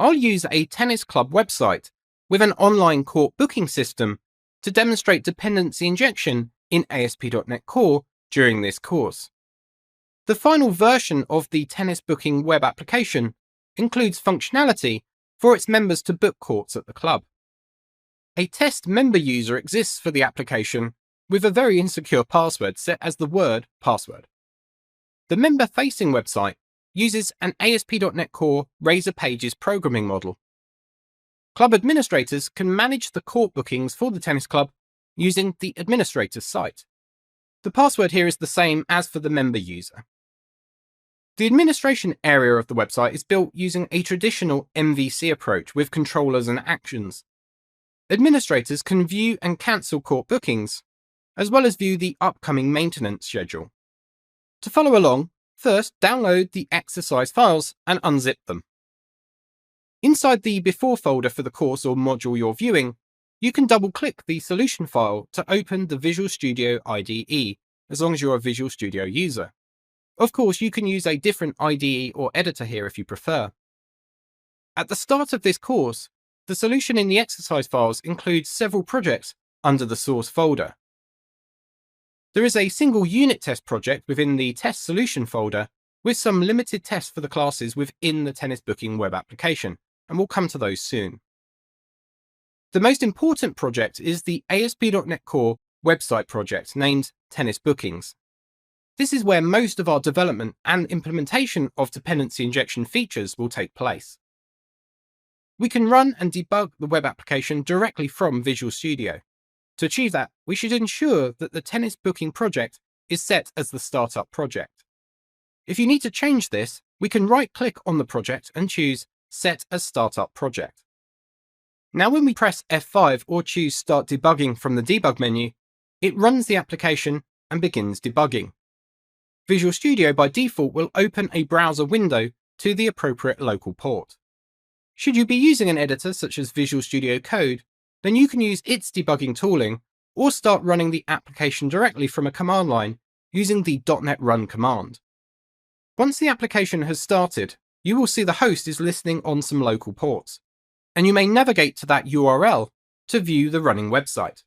I'll use a tennis club website with an online court booking system to demonstrate dependency injection in ASP.NET Core during this course. The final version of the tennis booking web application includes functionality for its members to book courts at the club. A test member user exists for the application with a very insecure password set as the word password. The member-facing website uses an ASP.NET Core Razor Pages programming model. Club administrators can manage the court bookings for the tennis club using the administrator's site. The password here is the same as for the member user. The administration area of the website is built using a traditional MVC approach with controllers and actions. Administrators can view and cancel court bookings, as well as view the upcoming maintenance schedule. To follow along, first download the exercise files and unzip them. Inside the Before folder for the course or module you're viewing, you can double-click the solution file to open the Visual Studio IDE, as long as you're a Visual Studio user. Of course, you can use a different IDE or editor here if you prefer. At the start of this course, the solution in the exercise files includes several projects under the source folder. There is a single unit test project within the test solution folder with some limited tests for the classes within the tennis booking web application, and we'll come to those soon. The most important project is the ASP.NET Core website project named Tennis Bookings. This is where most of our development and implementation of dependency injection features will take place. We can run and debug the web application directly from Visual Studio. To achieve that, we should ensure that the tennis booking project is set as the startup project. If you need to change this, we can right-click on the project and choose Set as Startup Project. Now when we press F5 or choose Start Debugging from the debug menu, it runs the application and begins debugging. Visual Studio by default will open a browser window to the appropriate local port. Should you be using an editor such as Visual Studio Code, then you can use its debugging tooling or start running the application directly from a command line using the .NET Run command. Once the application has started, you will see the host is listening on some local ports, and you may navigate to that URL to view the running website.